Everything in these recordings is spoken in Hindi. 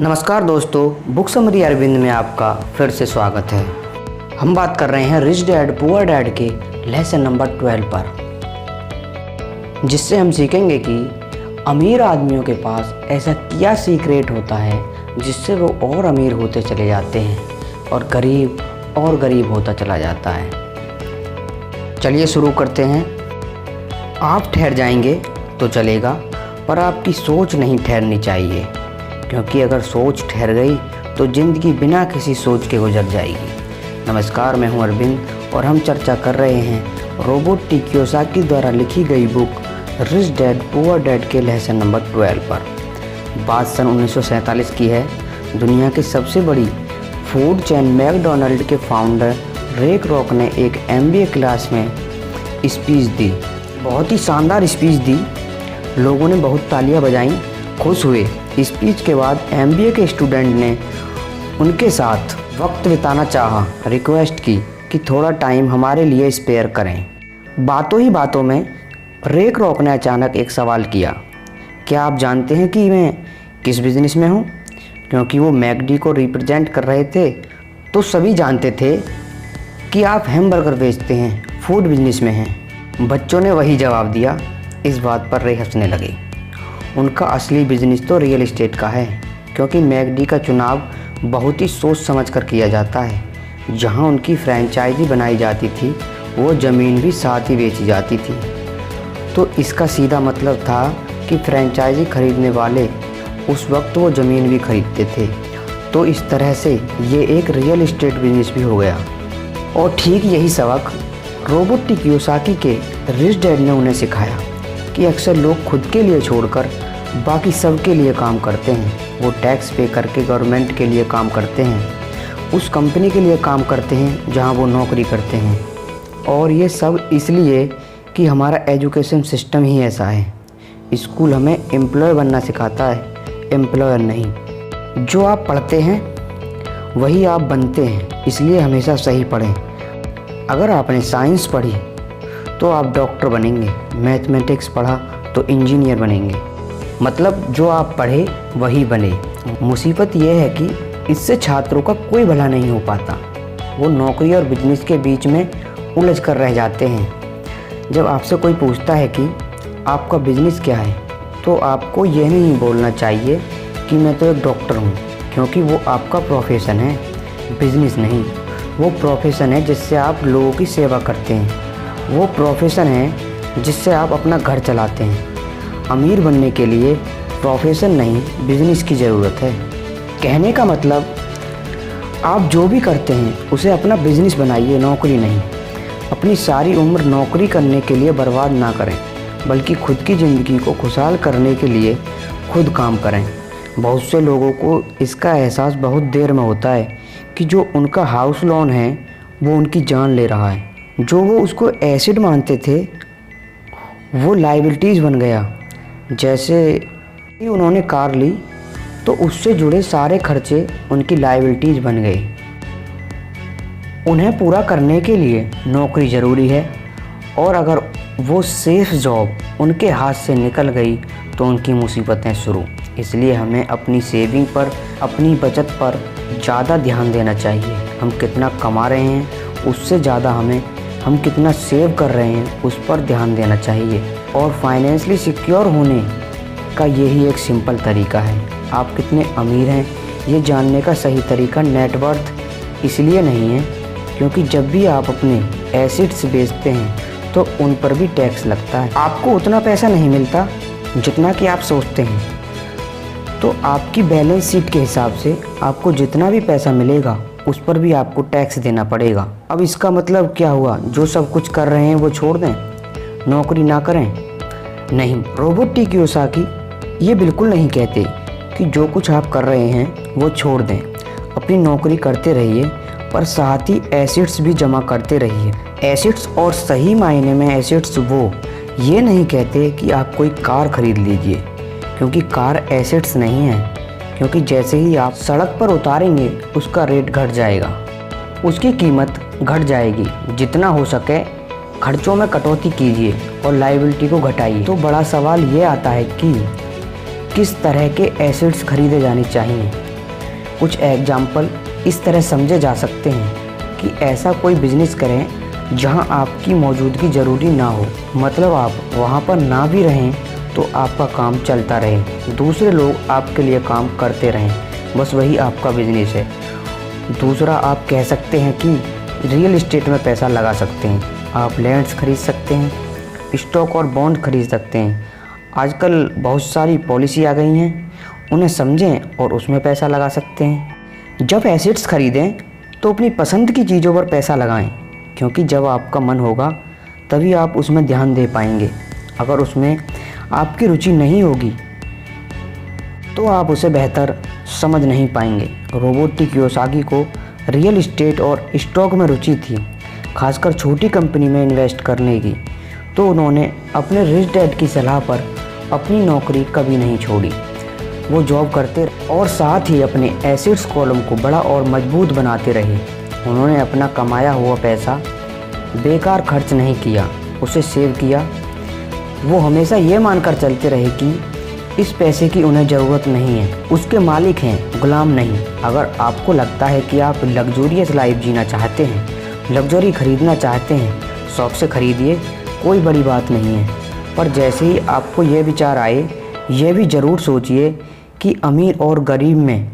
नमस्कार दोस्तों, बुक समरी अरविंद में आपका फिर से स्वागत है। हम बात कर रहे हैं रिच डैड पुअर डैड के लेसन नंबर 12 पर, जिससे हम सीखेंगे कि अमीर आदमियों के पास ऐसा क्या सीक्रेट होता है जिससे वो और अमीर होते चले जाते हैं और गरीब होता चला जाता है। चलिए शुरू करते हैं। आप ठहर जाएंगे तो चलेगा, पर आपकी सोच नहीं ठहरनी चाहिए, क्योंकि अगर सोच ठहर गई तो ज़िंदगी बिना किसी सोच के गुजर जाएगी। नमस्कार, मैं हूं अरविंद और हम चर्चा कर रहे हैं रोबर्ट टी कियोसाकी द्वारा लिखी गई book rich dad poor dad के लेसन नंबर 12 पर। बात सन 1947 की है। दुनिया की सबसे बड़ी फूड चेन मैकडॉनल्ड के फाउंडर रे क्रॉक ने एक MBA क्लास में स्पीच दी। बहुत ही शानदार स्पीच दी। लोगों ने बहुत तालियां बजाईं, खुश हुए। स्पीच के बाद MBA के स्टूडेंट ने उनके साथ वक्त बिताना चाहा, रिक्वेस्ट की कि थोड़ा टाइम हमारे लिए स्पेयर करें। बातों ही बातों में रे क्रॉक ने अचानक एक सवाल किया, क्या आप जानते हैं कि मैं किस बिज़नेस में हूँ? क्योंकि वो मैकडी को रिप्रेजेंट कर रहे थे तो सभी जानते थे कि आप हैमबर्गर बेचते हैं, फूड बिजनेस में हैं। बच्चों ने वही जवाब दिया। इस बात पर रे हंसने लगे। उनका असली बिजनेस तो रियल एस्टेट का है, क्योंकि मैकडी का चुनाव बहुत ही सोच समझ कर किया जाता है। जहां उनकी फ्रेंचाइजी बनाई जाती थी वो ज़मीन भी साथ ही बेची जाती थी। तो इसका सीधा मतलब था कि फ्रेंचाइजी खरीदने वाले उस वक्त वो ज़मीन भी खरीदते थे। तो इस तरह से ये एक रियल एस्टेट बिजनेस भी हो गया। और ठीक यही सबक रोबर्ट टी कियोसाकी के रिच डैड ने उन्हें सिखाया कि अक्सर लोग खुद के लिए छोड़कर बाकी सब के लिए काम करते हैं। वो टैक्स पे करके गवर्नमेंट के लिए काम करते हैं, उस कंपनी के लिए काम करते हैं जहां वो नौकरी करते हैं। और ये सब इसलिए कि हमारा एजुकेशन सिस्टम ही ऐसा है। स्कूल हमें एम्प्लॉय बनना सिखाता है, एम्प्लॉयर नहीं। जो आप पढ़ते हैं वही आप बनते हैं, इसलिए हमेशा सही पढ़ें। अगर आपने साइंस पढ़ी तो आप डॉक्टर बनेंगे, मैथमेटिक्स पढ़ा तो इंजीनियर बनेंगे। मतलब जो आप पढ़े वही बने। मुसीबत यह है कि इससे छात्रों का कोई भला नहीं हो पाता। वो नौकरी और बिजनेस के बीच में उलझ कर रह जाते हैं। जब आपसे कोई पूछता है कि आपका बिजनेस क्या है, तो आपको यह नहीं बोलना चाहिए कि मैं तो एक डॉक्टर हूँ, क्योंकि वो आपका प्रोफेशन है, बिजनेस नहीं। वो प्रोफेशन है जिससे आप लोगों की सेवा करते हैं। वो प्रोफेशन है जिससे आप अपना घर चलाते हैं। अमीर बनने के लिए प्रोफेशन नहीं, बिजनेस की ज़रूरत है। कहने का मतलब, आप जो भी करते हैं उसे अपना बिजनेस बनाइए, नौकरी नहीं। अपनी सारी उम्र नौकरी करने के लिए बर्बाद ना करें, बल्कि खुद की ज़िंदगी को खुशहाल करने के लिए खुद काम करें। बहुत से लोगों को इसका एहसास बहुत देर में होता है कि जो उनका हाउस लोन है वो उनकी जान ले रहा है। जो वो उसको एसिड मानते थे वो लायबिलिटीज़ बन गया। जैसे ही उन्होंने कार ली तो उससे जुड़े सारे खर्चे उनकी लायबिलिटीज़ बन गए। उन्हें पूरा करने के लिए नौकरी ज़रूरी है, और अगर वो सेफ जॉब उनके हाथ से निकल गई तो उनकी मुसीबतें शुरू। इसलिए हमें अपनी सेविंग पर, अपनी बचत पर ज़्यादा ध्यान देना चाहिए। हम कितना कमा रहे हैं उससे ज़्यादा हम कितना सेव कर रहे हैं उस पर ध्यान देना चाहिए। और फाइनेंशियली सिक्योर होने का यही एक सिंपल तरीका है। आप कितने अमीर हैं ये जानने का सही तरीका नेटवर्थ इसलिए नहीं है क्योंकि जब भी आप अपने एसेट्स बेचते हैं तो उन पर भी टैक्स लगता है। आपको उतना पैसा नहीं मिलता जितना कि आप सोचते हैं। तो आपकी बैलेंस शीट के हिसाब से आपको जितना भी पैसा मिलेगा उस पर भी आपको टैक्स देना पड़ेगा। अब इसका मतलब क्या हुआ? जो सब कुछ कर रहे हैं वो छोड़ दें, नौकरी ना करें? नहीं, रोबर्ट टी कियोसाकी ये बिल्कुल नहीं कहते कि जो कुछ आप कर रहे हैं वो छोड़ दें। अपनी नौकरी करते रहिए, पर साथ ही एसेट्स भी जमा करते रहिए। एसेट्स, और सही मायने में एसेट्स वो ये नहीं कहते कि आप कोई कार खरीद लीजिए, क्योंकि कार एसेट्स नहीं है। क्योंकि जैसे ही आप सड़क पर उतारेंगे उसका रेट घट जाएगा, उसकी कीमत घट जाएगी। जितना हो सके खर्चों में कटौती कीजिए और लायबिलिटी को घटाइए। तो बड़ा सवाल ये आता है कि किस तरह के एसेट्स खरीदे जाने चाहिए। कुछ एग्जाम्पल इस तरह समझे जा सकते हैं कि ऐसा कोई बिजनेस करें जहां आपकी मौजूदगी ज़रूरी ना हो, मतलब आप वहां पर ना भी रहें तो आपका काम चलता रहे, दूसरे लोग आपके लिए काम करते रहें, बस वही आपका बिजनेस है। दूसरा, आप कह सकते हैं कि रियल एस्टेट में पैसा लगा सकते हैं। आप लैंड्स खरीद सकते हैं, स्टॉक और बॉन्ड खरीद सकते हैं। आजकल बहुत सारी पॉलिसी आ गई हैं, उन्हें समझें और उसमें पैसा लगा सकते हैं। जब एसेट्स खरीदें तो अपनी पसंद की चीज़ों पर पैसा लगाएं, क्योंकि जब आपका मन होगा तभी आप उसमें ध्यान दे पाएंगे। अगर उसमें आपकी रुचि नहीं होगी तो आप उसे बेहतर समझ नहीं पाएंगे। रोबर्टो कियोसाकी को रियल एस्टेट और स्टॉक में रुचि थी, खासकर छोटी कंपनी में इन्वेस्ट करने की, तो उन्होंने अपने रिच डैड की सलाह पर अपनी नौकरी कभी नहीं छोड़ी। वो जॉब करते और साथ ही अपने एसेट्स कॉलम को बड़ा और मजबूत बनाते रहे। उन्होंने अपना कमाया हुआ पैसा बेकार खर्च नहीं किया, उसे सेव किया। वो हमेशा ये मानकर चलते रहे कि इस पैसे की उन्हें ज़रूरत नहीं है, उसके मालिक हैं, गुलाम नहीं। अगर आपको लगता है कि आप लग्जूरियस लाइफ जीना चाहते हैं, लग्जरी खरीदना चाहते हैं, शौक से खरीदिए, कोई बड़ी बात नहीं है। पर जैसे ही आपको ये विचार आए, ये भी ज़रूर सोचिए कि अमीर और गरीब में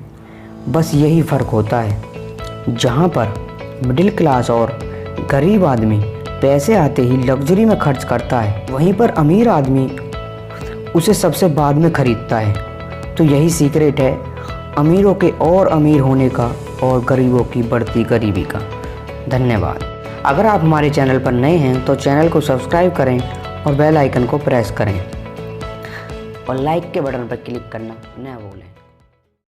बस यही फ़र्क होता है। जहाँ पर मिडिल क्लास और गरीब आदमी पैसे आते ही लग्जरी में खर्च करता है, वहीं पर अमीर आदमी उसे सबसे बाद में खरीदता है। तो यही सीक्रेट है अमीरों के और अमीर होने का और गरीबों की बढ़ती गरीबी का। धन्यवाद। अगर आप हमारे चैनल पर नए हैं तो चैनल को सब्सक्राइब करें और बेल आइकन को प्रेस करें और लाइक के बटन पर क्लिक करना न भूलें।